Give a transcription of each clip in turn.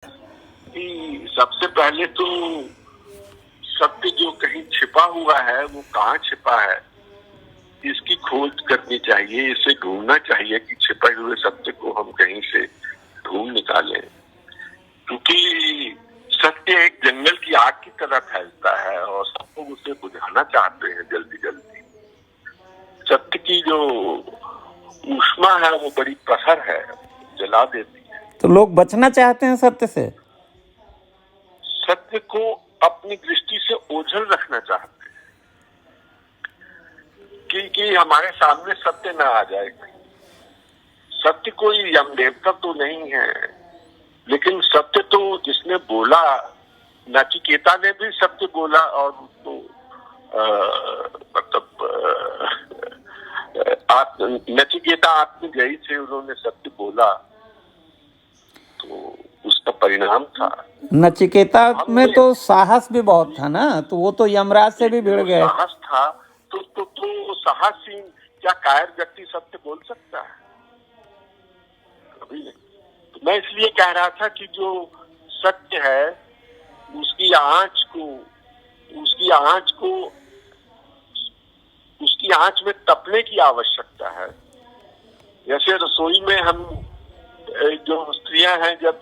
कि सबसे पहले तो सत्य जो कहीं छिपा हुआ है वो कहाँ छिपा है, इसकी खोज करनी चाहिए। इसे ढूंढना चाहिए कि छिपे हुए सत्य को हम कहीं से ढूंढ निकालें, क्योंकि सत्य एक जंगल की आग की तरह फैलता है और सब लोग उसे बुझाना चाहते हैं जल्दी जल्दी। सत्य की जो ऊष्मा है वो बड़ी प्रखर है, जला देती है। तो लोग बचना चाहते हैं सत्य से, सत्य को अपनी दृष्टि से ओझल रखना चाहते हैं कि हमारे सामने सत्य न आ जाए। सत्य कोई यमदेवता तो नहीं है, लेकिन सत्य तो जिसने बोला, नचिकेता ने भी सत्य बोला और उसको नचिकेता आत्मजयी थे, उन्होंने सत्य बोला तो उसका परिणाम था। नचिकेता में तो साहस भी बहुत था ना, तो वो तो यमराज से भी भिड़ गए। साहस था तो साहसी क्या कायर व्यक्ति सत्य बोल सकता है? कभी नहीं। तो मैं इसलिए कह रहा था कि जो सत्य है उसकी आंच में तपने की आवश्यकता है। जैसे रसोई में हम जो स्त्रियां हैं जब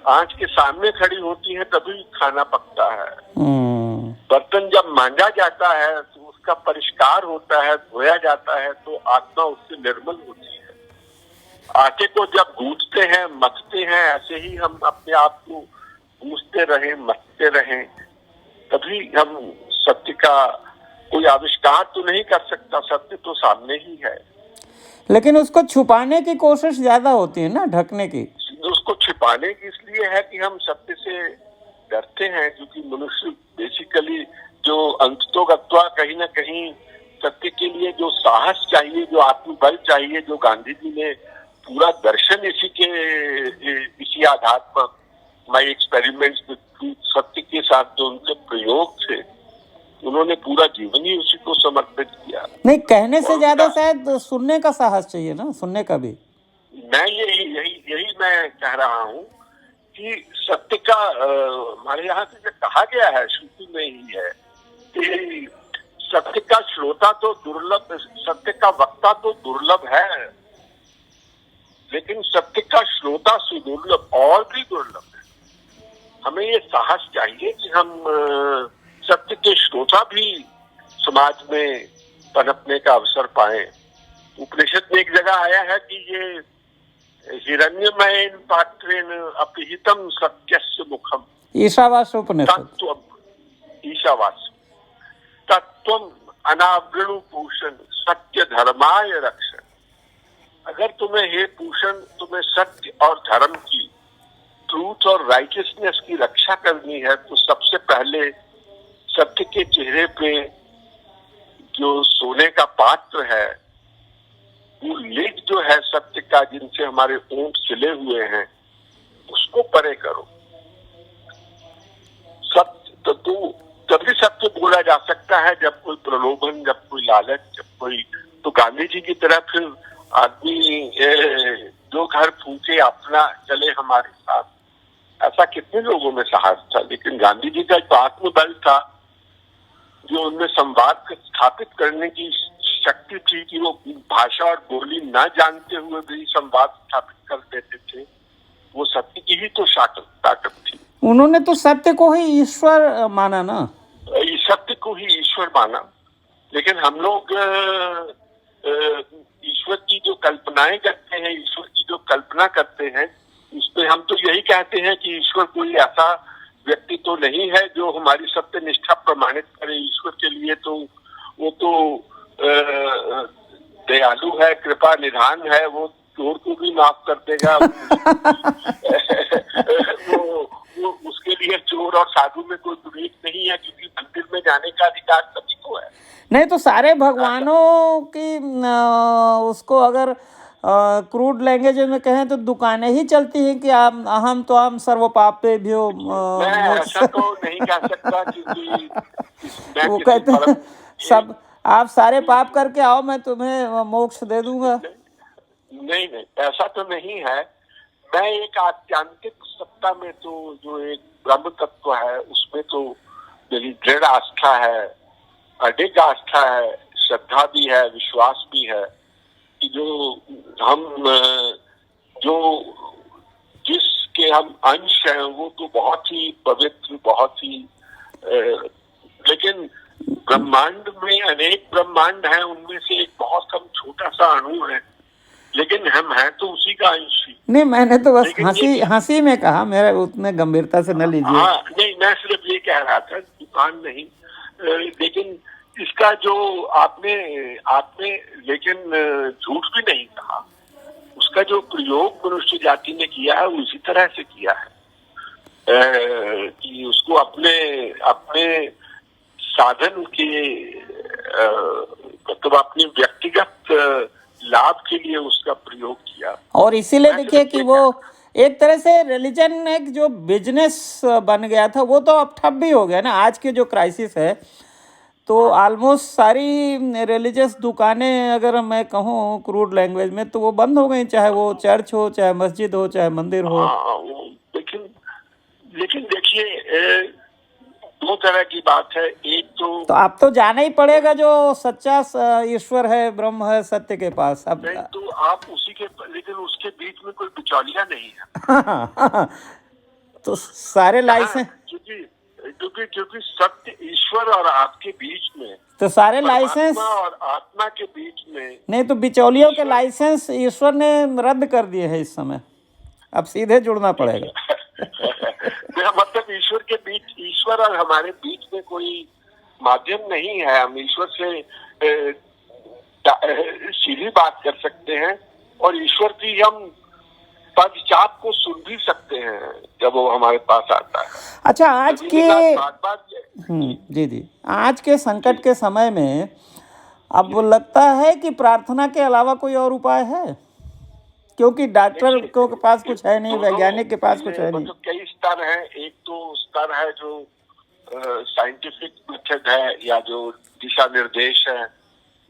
आंच के सामने खड़ी होती हैं तभी खाना पकता है। बर्तन जब मांजा जाता है तो उसका परिष्कार होता है, धोया जाता है तो आत्मा उससे निर्मल होती है। आटे को जब गूंथते हैं, मथते हैं, ऐसे ही हम अपने आप को गूंथते रहें, मथते रहें, तभी हम सत्य का कोई आविष्कार तो नहीं कर सकता। सत्य तो सामने ही है, लेकिन उसको छुपाने की कोशिश ज्यादा होती है ना, ढकने की। उसको छिपाने की इसलिए है कि हम सत्य से डरते हैं, क्योंकि मनुष्य बेसिकली जो अंततोगत्वा कहीं ना कहीं सत्य के लिए जो साहस चाहिए, जो आत्मबल चाहिए, जो गांधी जी ने पूरा दर्शन इसी आधार पर माय एक्सपेरिमेंट्स विद सत्य के साथ जो उनके प्रयोग थे, उन्होंने पूरा जीवन ही उसी को समर्पित किया। नहीं, कहने से ज्यादा शायद सुनने का साहस चाहिए ना, सुनने का भी। मैं यही मैं कह रहा हूँ कि सत्य का हमारे यहाँ से जो कहा गया है श्रुति में ही है कि सत्य का श्रोता तो दुर्लभ, सत्य का वक्ता तो दुर्लभ है, लेकिन सत्य का श्रोता सुदुर्लभ और भी दुर्लभ है। हमें ये साहस चाहिए कि हम सत्य के श्रोता भी समाज में पनपने का अवसर पाए। उपनिषद में एक जगह आया है कि ये हिरण्यमयेन पात्रेण अपिहितम सत्यस्य मुखम, ईशावास उपनिषद। ईशावास तत्वम अनावृणु पूषण सत्य धर्माय रक्षण। अगर तुम्हें हे पूषण, तुम्हें सत्य और धर्म की, ट्रूथ और राइटियसनेस की रक्षा करनी है तो सबसे पहले सत्य के चेहरे पे जो सोने का पात्र है, वो लेख जो है सत्य का, जिनसे हमारे ओंठ सिले हुए हैं, उसको परे करो। सत्य तो तभी सत्य बोला जा सकता है जब कोई प्रलोभन, जब कोई लालच, जब कोई, तो गांधी जी की तरह फिर आदमी जो घर फूके अपना चले हमारे साथ, ऐसा कितने लोगों में साहस था। लेकिन गांधी जी का जो आत्मबल था, जो उनमें संवाद स्थापित करने की शक्ति थी कि वो भाषा और बोली न जानते हुए भी संवाद स्थापित कर देते थे, वो सत्य की ही तो ताकत थी। उन्होंने तो सत्य को ही ईश्वर माना ना, सत्य को ही ईश्वर माना। लेकिन हम लोग ईश्वर की जो कल्पनाएं करते हैं, ईश्वर की जो कल्पना करते हैं, उसमें हम तो यही कहते हैं कि ईश्वर कोई ऐसा व्यक्ति तो नहीं है जो हमारी सत्य निष्ठा प्रमाणित करे। ईश्वर के लिए तो वो तो दयालु है, कृपा निधान है, वो चोर को भी माफ कर देगा। वो उसके लिए चोर और साधु में कोई विवेक नहीं है, क्योंकि मंदिर में जाने का अधिकार सभी को है। नहीं तो सारे भगवानों की उसको अगर क्रूड लैंग्वेज में कहें तो दुकानें ही चलती हैं कि हम तो हम सर्व पापे भी हो। मैं ऐसा तो नहीं कह सकता, क्योंकि वो कहते हैं सब आप सारे पाप करके आओ, मैं तुम्हें मोक्ष दे दूंगा। नहीं, ऐसा तो नहीं है। मैं एक आत्यांतिक सत्ता में तो जो एक ब्रह्म तत्व है उसमें तो मेरी दृढ़ आस्था है, अडिग आस्था है, श्रद्धा भी है, विश्वास भी है कि जो जिसके हम अंश हैं वो तो बहुत ही पवित्र, बहुत ही लेकिन ब्रह्मांड में अनेक ब्रह्मांड हैं, उनमें से एक बहुत कम छोटा सा अणु है, लेकिन हम हैं तो उसी का अंश ही। नहीं, मैंने तो बस हंसी में कहा, मेरा उतने गंभीरता से न लीजिए। हाँ नहीं, मैं सिर्फ ये कह रहा था, दुकान नहीं, लेकिन इसका जो आपने लेकिन झूठ भी नहीं कहा, उसका जो प्रयोग मनुष्य जाति ने किया है उसी तरह से किया है कि उसको अपने साधन के मतलब अपनी व्यक्तिगत लाभ के लिए उसका प्रयोग किया। और इसीलिए देखिए कि वो एक तरह से रिलीजन एक जो बिजनेस बन गया था वो तो अब ठप भी हो गया ना। आज के जो क्राइसिस है तो ऑलमोस्ट सारी रिलीजियस दुकानें, अगर मैं कहूँ क्रूड लैंग्वेज में, तो वो बंद हो गई, चाहे वो चर्च हो, चाहे मस्जिद हो, चाहे मंदिर हो। लेकिन देखिए दो तरह की बात है। एक तो आप तो जाना ही पड़ेगा जो सच्चा ईश्वर है, ब्रह्म है, सत्य के पास। अब नहीं तो आप उसी के, लेकिन उसके बीच में कोई बिचौलिया नहीं है। तो सारे लाइसेंस, क्योंकि सत्य ईश्वर और आपके बीच में, तो सारे लाइसेंस और आत्मा के बीच में नहीं, तो बिचौलियों के लाइसेंस ईश्वर ने रद्द कर दिए हैं इस समय, अब सीधे जुड़ना पड़ेगा। मेरा मतलब ईश्वर के बीच, ईश्वर और हमारे बीच में कोई माध्यम नहीं है। हम ईश्वर से सीधी बात कर सकते हैं और ईश्वर की हम पदचाप को सुन भी सकते हैं जब वो हमारे पास आता है। अच्छा, आज के जी आज के संकट के समय में अब लगता है कि प्रार्थना के अलावा कोई और उपाय है, क्योंकि डॉक्टर के पास कुछ है नहीं, वैज्ञानिक के पास कुछ है नहीं। तो कई स्तर हैं। एक तो स्तर है जो साइंटिफिक मेथड है, या जो दिशा निर्देश है,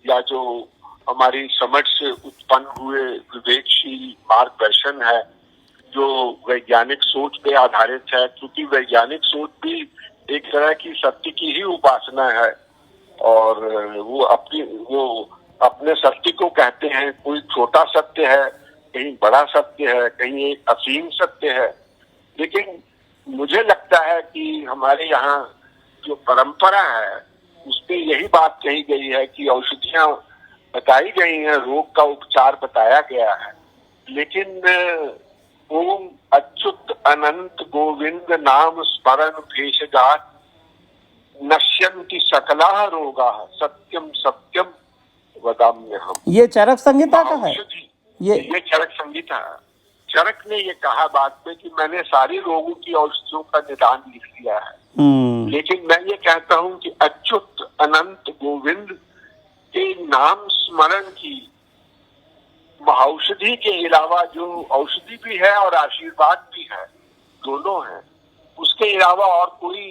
या जो हमारी समझ से उत्पन्न हुए विवेकशील मार्गदर्शन है, जो वैज्ञानिक सोच पे आधारित है। क्योंकि वैज्ञानिक सोच भी एक तरह की सत्य की ही उपासना है, और वो अपने सत्य को कहते हैं। कोई छोटा सत्य है, कहीं बड़ा सत्य है, कहीं एक असीम सत्य है। लेकिन मुझे लगता है कि हमारे यहाँ जो परंपरा है उसमें यही बात कही गई है कि औषधियां बताई गई हैं, रोग का उपचार बताया गया है, लेकिन ओम अच्युत अनंत गोविंद नाम स्मरण भेषजात नश्यन्ति सकला रोगा सत्यम सत्यम वदाम्यहम। ये चरक संहिता का है। ये चरक संहिता, चरक ने ये कहा बाद में कि मैंने सारी रोगों की औषधियों का निदान लिख लिया है, लेकिन मैं ये कहता हूँ कि अच्युत अनंत गोविंद के नाम स्मरण की औषधि के अलावा, जो औषधि भी है और आशीर्वाद भी है, दोनों है, उसके अलावा और कोई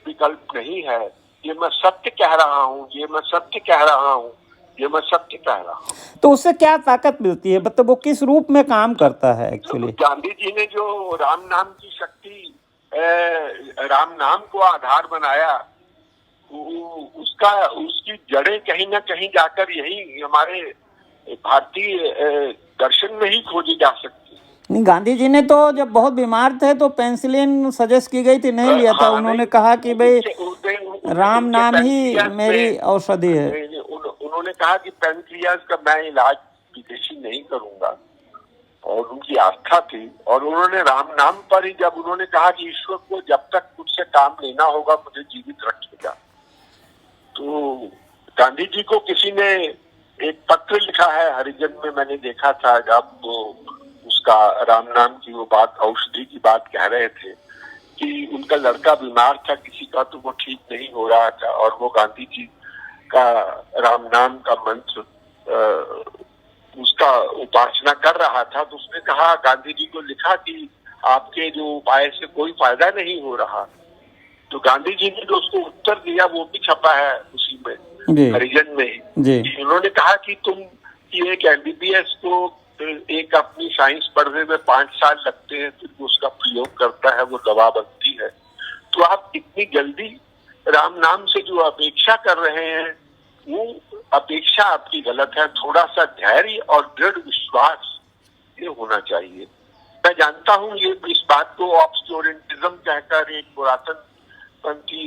विकल्प नहीं है। ये मैं सत्य कह रहा हूँ, ये मैं सत्य कह रहा हूँ, ये मैं सत्य कह रहा हूँ। तो उससे क्या ताकत मिलती है, मतलब वो किस रूप में काम करता है एक्चुअली? गांधी जी ने जो राम नाम की शक्ति, राम नाम को आधार बनाया, उसकी जड़ें कहीं ना कहीं जाकर यही हमारे भारतीय दर्शन में ही खोजी जा सकती। नहीं, गांधी जी ने तो जब बहुत बीमार थे तो पेंसिलिन सजेस्ट की गई थी, नहीं लिया था। उन्होंने कहा कि भाई राम नाम ही मेरी औषधि है। उन्होंने कहा कि पेनक्रियाज का मैं इलाज विदेशी नहीं करूंगा, और उनकी आस्था थी। और उन्होंने राम नाम पर ही, जब उन्होंने कहा कि ईश्वर को जब तक मुझसे काम लेना होगा मुझे जीवित रखिएगा, तो गांधी जी को किसी ने एक पत्र लिखा है, हरिजन में मैंने देखा था, जब वो उसका राम नाम की वो बात, औषधि की बात कह रहे थे कि उनका लड़का बीमार था किसी का, तो वो ठीक नहीं हो रहा था, और वो गांधी जी का राम नाम का मंत्र उसका उपासना कर रहा था। तो उसने कहा, गांधी जी को लिखा कि आपके जो उपाय से कोई फायदा नहीं हो रहा। तो गांधी जी ने जो उसको उत्तर दिया वो भी छपा है उसी में, हरिजन में ही। उन्होंने कहा कि तुम एक MBBS को फिर एक अपनी साइंस पढ़ने में 5 साल लगते हैं, फिर वो उसका प्रयोग करता है, वो दवा बनती है। तो आप इतनी जल्दी राम नाम से जो अपेक्षा कर रहे हैं, वो अपेक्षा आपकी गलत है। थोड़ा सा धैर्य और दृढ़ विश्वास ये होना चाहिए। मैं जानता हूँ ये इस बात को ऑब्सक्योरेंटिज्म कहकर, एक पुरातन पंथी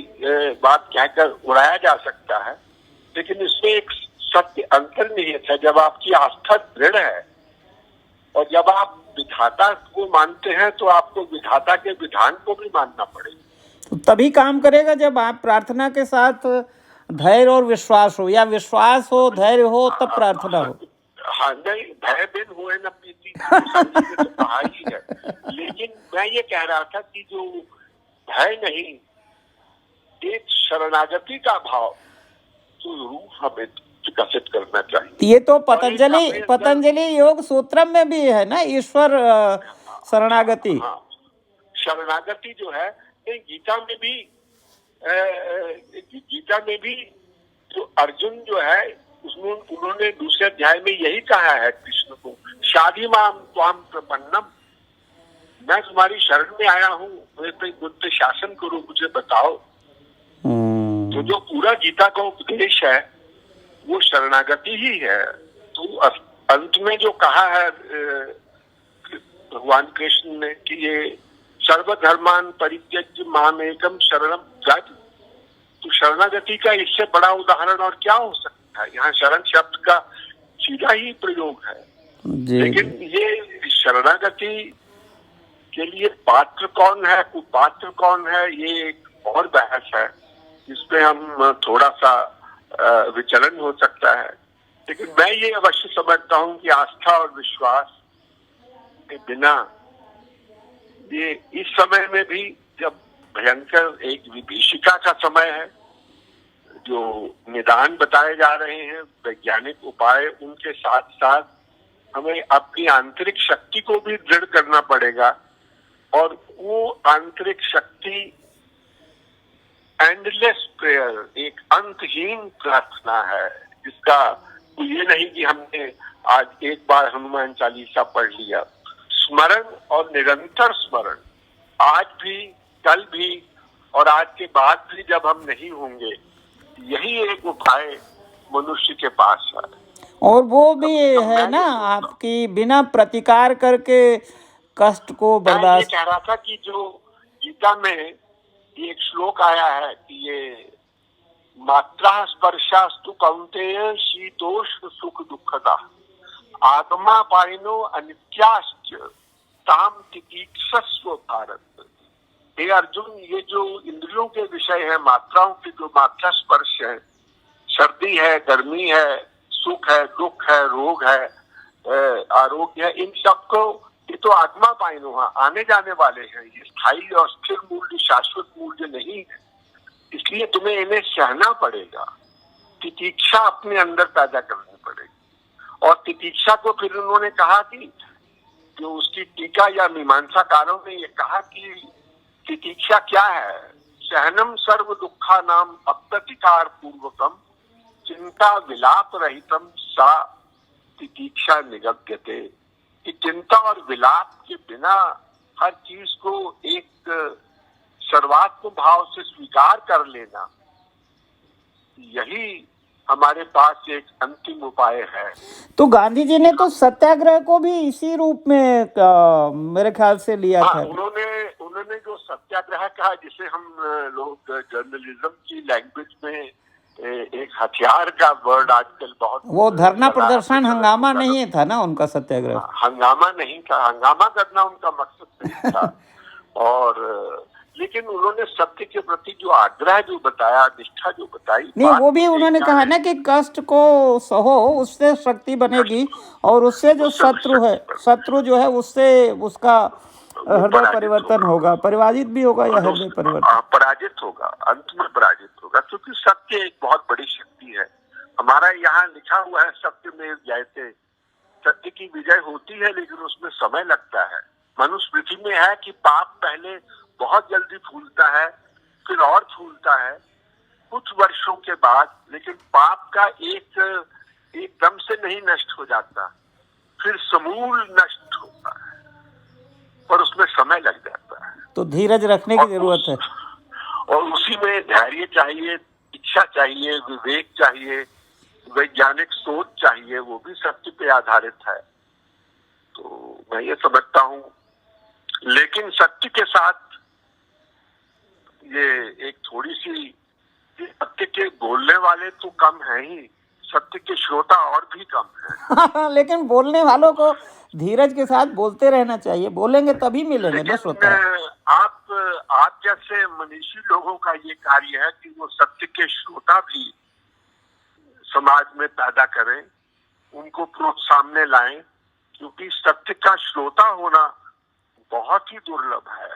बात कहकर उड़ाया जा सकता है, लेकिन इसमें एक सत्य अंतर्निहित है। जब आपकी आस्था दृढ़ है और जब आप विधाता को मानते हैं, तो आपको विधाता के विधान को भी मानना पड़ेगा। तो तभी काम करेगा जब आप प्रार्थना के साथ धैर्य और विश्वास हो, या विश्वास हो, धैर्य हो, तब प्रार्थना हो। हाँ, नहीं, भय बिन हुए न प्रीति, तो कहा ही है। लेकिन मैं ये कह रहा था कि जो भय नहीं, एक शरणागति का भाव तो रूह हमें विकसित करना चाहिए। ये तो पतंजलि योग सूत्रम में भी है ना, ईश्वर शरणागति। हाँ, शरणागति जो है गीता में भी जो अर्जुन जो है, उन्होंने दूसरे अध्याय में यही कहा है कृष्ण को, शादी माम त्वाम प्रपन्नम, मैं तुम्हारी शरण में आया हूँ, मेरे पे बुद्ध शासन करो, मुझे बताओ। तो जो पूरा गीता का उपदेश है वो शरणागति ही है। तो अंत में जो कहा है भगवान कृष्ण ने कि ये सर्वधर्मान परित्यज्य मामेकम शरणम व्रज, तो शरणागति का इससे बड़ा उदाहरण और क्या हो सकता है। यहाँ शरण शब्द का सीधा ही प्रयोग है। लेकिन ये शरणागति के लिए पात्र कौन है, कुपात्र कौन है, ये एक और बहस है, जिसपे हम थोड़ा सा विचलन हो सकता है। लेकिन मैं ये अवश्य समझता हूँ कि आस्था और विश्वास के बिना, ये इस समय में भी जब भयंकर एक विभीषिका का समय है, जो निदान बताए जा रहे हैं, वैज्ञानिक उपाय, उनके साथ साथ हमें अपनी आंतरिक शक्ति को भी दृढ़ करना पड़ेगा। और वो आंतरिक शक्ति एंडलेस प्रेयर, एक अंतहीन प्रार्थना है, जिसका ये नहीं कि हमने आज एक बार हनुमान चालीसा पढ़ लिया। स्मरण और निरंतर स्मरण, आज भी, कल भी और आज के बाद भी जब हम नहीं होंगे, यही एक उपाय मनुष्य के पास है। और वो भी है ना, आपकी बिना प्रतिकार करके कष्ट को बर्दाश्त। मैं ये कह रहा था कि जो गीता में एक श्लोक आया है कि ये मात्रा स्पर्शास्तु कौन्तेय शीतोष्ण सुख दुखदा आत्मा पाइनो अनित्याश्च ताम तितीक्षस्व भारत। हे अर्जुन, ये जो इंद्रियों के विषय है, मात्राओं की जो मात्रा स्पर्श है, सर्दी है, गर्मी है, सुख है, दुख है, रोग है, आरोग्य है, इन सबको, ये तो आत्मा पाइनो है, आने जाने वाले हैं, ये स्थायी और स्थिर मूल्य, शाश्वत मूल्य नहीं है। इसलिए तुम्हें इन्हें सहना पड़ेगा, तितीक्षा अपने अंदर पैदा करनी पड़ेगी। और तितीक्षा को फिर उन्होंने कहा कि जो उसकी टीका या मीमांसाकारों ने ये कहा कि तितीक्षा क्या है, सहनम सर्व दुखा नाम अप्रतिकार पूर्वकम चिंता विलाप रहितम सा तितीक्षा निगम्यते। कि चिंता और विलाप के बिना हर चीज को एक सर्वात्म भाव से स्वीकार कर लेना, यही हमारे पास एक अंतिम उपाय है। तो गांधी जी ने तो सत्याग्रह को भी इसी रूप में मेरे ख्याल से लिया था। उन्होंने जो सत्याग्रह कहा, जिसे हम लोग जर्नलिज्म की लैंग्वेज में एक हथियार का वर्ड आजकल बहुत, वो धरना प्रदर्शन हंगामा नहीं था ना उनका सत्याग्रह। हंगामा नहीं था, हंगामा करना उनका मकसद नहीं था। और लेकिन उन्होंने सत्य के प्रति जो आग्रह जो बताया, निष्ठा जो बताई, नहीं, वो भी उन्होंने कहा ना कि कष्ट को सहो, उससे शक्ति बनेगी, और उससे जो शत्रु जो है, उससे उसका हृदय परिवर्तन होगा, परिवाजित भी होगा या हृदय परिवर्तन पराजित होगा, अंत में पराजित होगा। क्योंकि सत्य एक बहुत बड़ी शक्ति है। हमारा यहाँ लिखा हुआ है, सत्य में जयते, सत्य की विजय होती है, लेकिन उसमें समय लगता है। मनुष्य पृथ्वी में है कि पाप पहले बहुत जल्दी फूलता है, फिर और फूलता है कुछ वर्षों के बाद, लेकिन पाप का एकदम से नहीं नष्ट हो जाता, फिर समूल नष्ट होता है, पर उसमें समय लग जाता है। तो धीरज रखने की जरूरत है, और उसी में धैर्य चाहिए, इच्छा चाहिए, विवेक चाहिए, वैज्ञानिक सोच चाहिए, वो भी सत्य पे आधारित है। तो मैं ये समझता हूँ, लेकिन सत्य के साथ ये एक थोड़ी सी, सत्य के बोलने वाले तो कम है ही, सत्य के श्रोता और भी कम है। लेकिन बोलने वालों को धीरज के साथ बोलते रहना चाहिए, बोलेंगे तभी मिलेंगे ना श्रोता। आप जैसे मनीषी लोगों का ये कार्य है कि वो सत्य के श्रोता भी समाज में पैदा करें, उनको प्रोत्साहन लाएं, क्योंकि सत्य का श्रोता होना बहुत ही दुर्लभ है।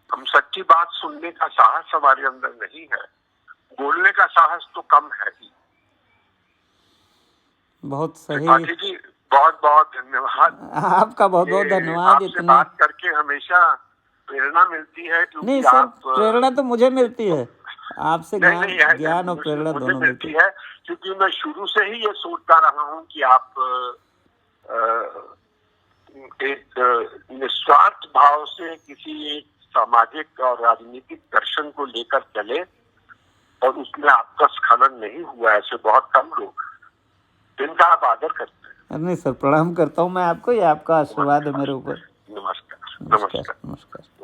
हम सच्ची बात सुनने का साहस हमारे अंदर नहीं है, बोलने का साहस तो कम है ही। बहुत सही, त्रिपाठी जी बहुत बहुत धन्यवाद। आपका बहुत बहुत धन्यवाद। आपसे इतनी बात करके हमेशा प्रेरणा मिलती है, क्योंकि नहीं सर, आप प्रेरणा तो मुझे मिलती है, आपसे ज्ञान और प्रेरणा मुझे दोनों मिलती है, क्योंकि मैं शुरू से ही ये सोचता रहा हूँ कि आप एक निस्वार्थ भाव से किसी एक सामाजिक और राजनीतिक दर्शन को लेकर चले, और उसमें आपका स्खलन नहीं हुआ। ऐसे बहुत कम लोग जिनका आप आदर करते हैं। नहीं सर, प्रणाम करता हूँ मैं आपको, ये आपका आशीर्वाद है मेरे ऊपर। नमस्कार। नमस्कार। नमस्कार।